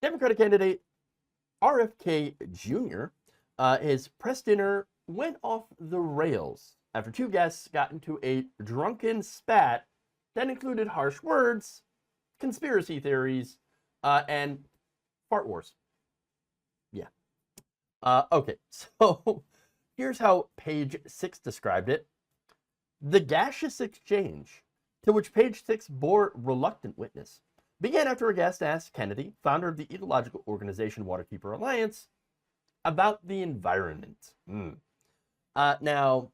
Democratic candidate RFK Jr., his press dinner went off the rails after two guests got into a drunken spat that included harsh words, conspiracy theories, and fart wars. Yeah. Okay, so here's how page 6 described it. The gaseous exchange, to which page 6 bore reluctant witness, began after a guest asked Kennedy, founder of the ecological organization Waterkeeper Alliance, about the environment. Now,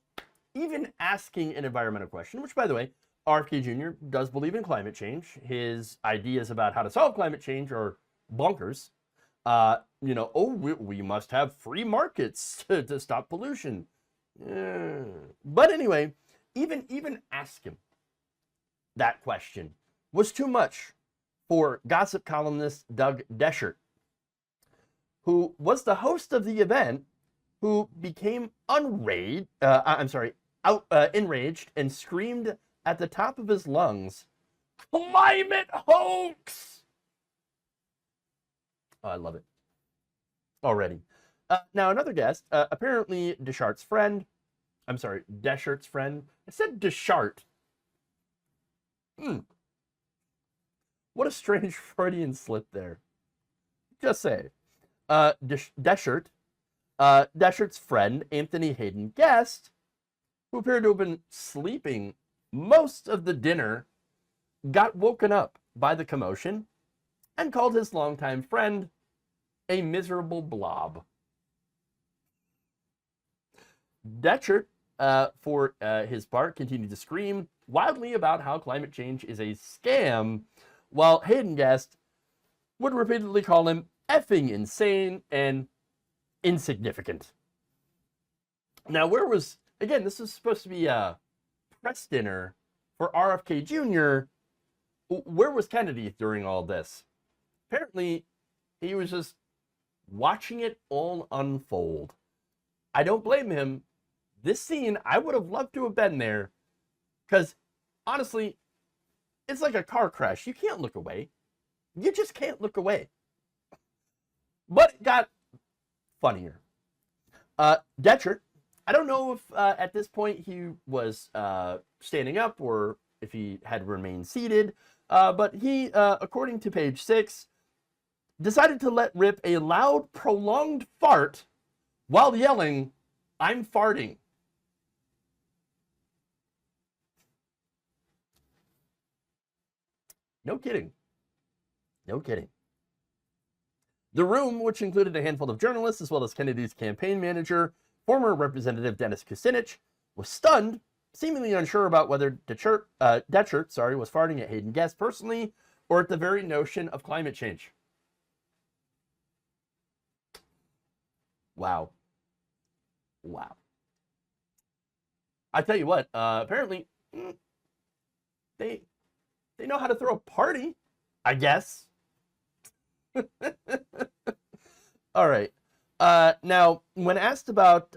even asking an environmental question, which, by the way, RFK Jr. does believe in climate change. His ideas about how to solve climate change are bonkers. We must have free markets to stop pollution. But anyway, even ask him that question was too much for gossip columnist Doug Deschert, who was the host of the event, who became enraged and screamed at the top of his lungs, "Climate hoax!" Oh, I love it already. Now, another guest, apparently Deshart's friend. I'm sorry, Deshart's friend. I said Deschart. What a strange Freudian slip there. Just say. Deschart's friend, Anthony Hayden Guest, who appeared to have been sleeping most of the dinner, got woken up by the commotion and called his longtime friend a miserable blob. Deschart, for his part, continued to scream wildly about how climate change is a scam, while Hayden Guest would repeatedly call him effing insane and insignificant. Now, this is supposed to be a press dinner for RFK Jr. Where was Kennedy during all this? Apparently, he was just watching it all unfold. I don't blame him. This scene, I would have loved to have been there, because honestly, it's like a car crash. You can't look away. You just can't look away. But it got funnier. Deschart, I don't know if at this point he was standing up or if he had remained seated, but he, according to page 6, decided to let rip a loud, prolonged fart while yelling, "I'm farting." No kidding. No kidding. The room, which included a handful of journalists as well as Kennedy's campaign manager, former Representative Dennis Kucinich, was stunned, seemingly unsure about whether Deschart was farting at Hayden Guest personally or at the very notion of climate change. Wow. I tell you what, apparently they know how to throw a party, I guess. All right. Now, when asked about,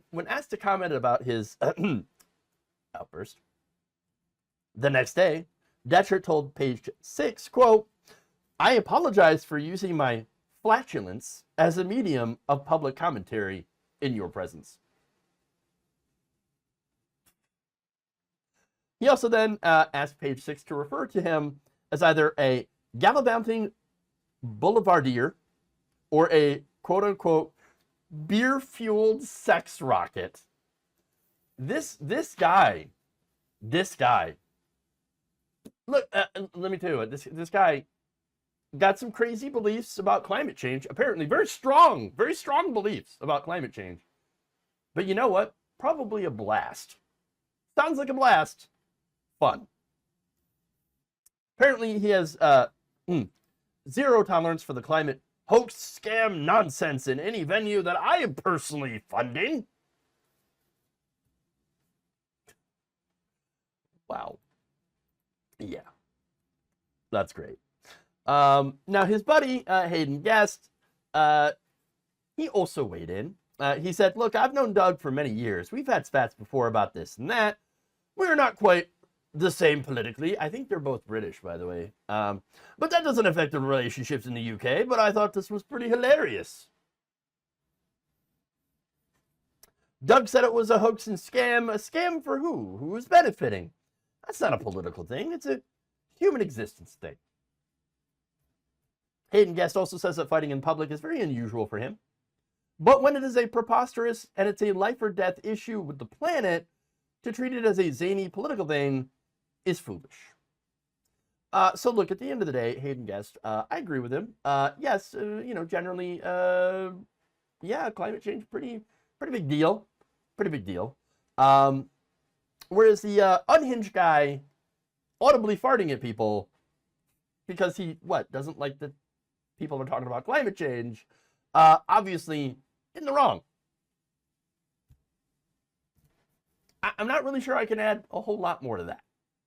when asked to comment about his outburst, the next day, Deschart told page 6, quote, "I apologize for using my flatulence as a medium of public commentary in your presence." He also then asked page 6 to refer to him as either a gallivanting boulevardier or a quote-unquote beer-fueled sex rocket. This guy, look, let me tell you what, this guy got some crazy beliefs about climate change, apparently very strong beliefs about climate change. But you know what? Probably a blast. Sounds like a blast. Fun. Apparently he has zero tolerance for the climate hoax, scam, nonsense in any venue that I am personally funding. Wow. Yeah. That's great. Now his buddy, Hayden Guest, he also weighed in. He said, "Look, I've known Doug for many years. We've had spats before about this and that. We're not quite the same politically. I think they're both British, by the way. But that doesn't affect the relationships in the UK, but I thought this was pretty hilarious. Doug said it was a hoax and scam. A scam for who? Who is benefiting? That's not a political thing. It's a human existence thing. Hayden Guest also says that fighting in public is very unusual for him. But when it is a preposterous and it's a life or death issue with the planet, to treat it as a zany political thing is foolish. So look, at the end of the day, Hayden Guest, I agree with him. Yes, generally, yeah, climate change, pretty big deal. Pretty big deal. Whereas the unhinged guy audibly farting at people because he, doesn't like that people are talking about climate change, obviously in the wrong. I'm not really sure I can add a whole lot more to that.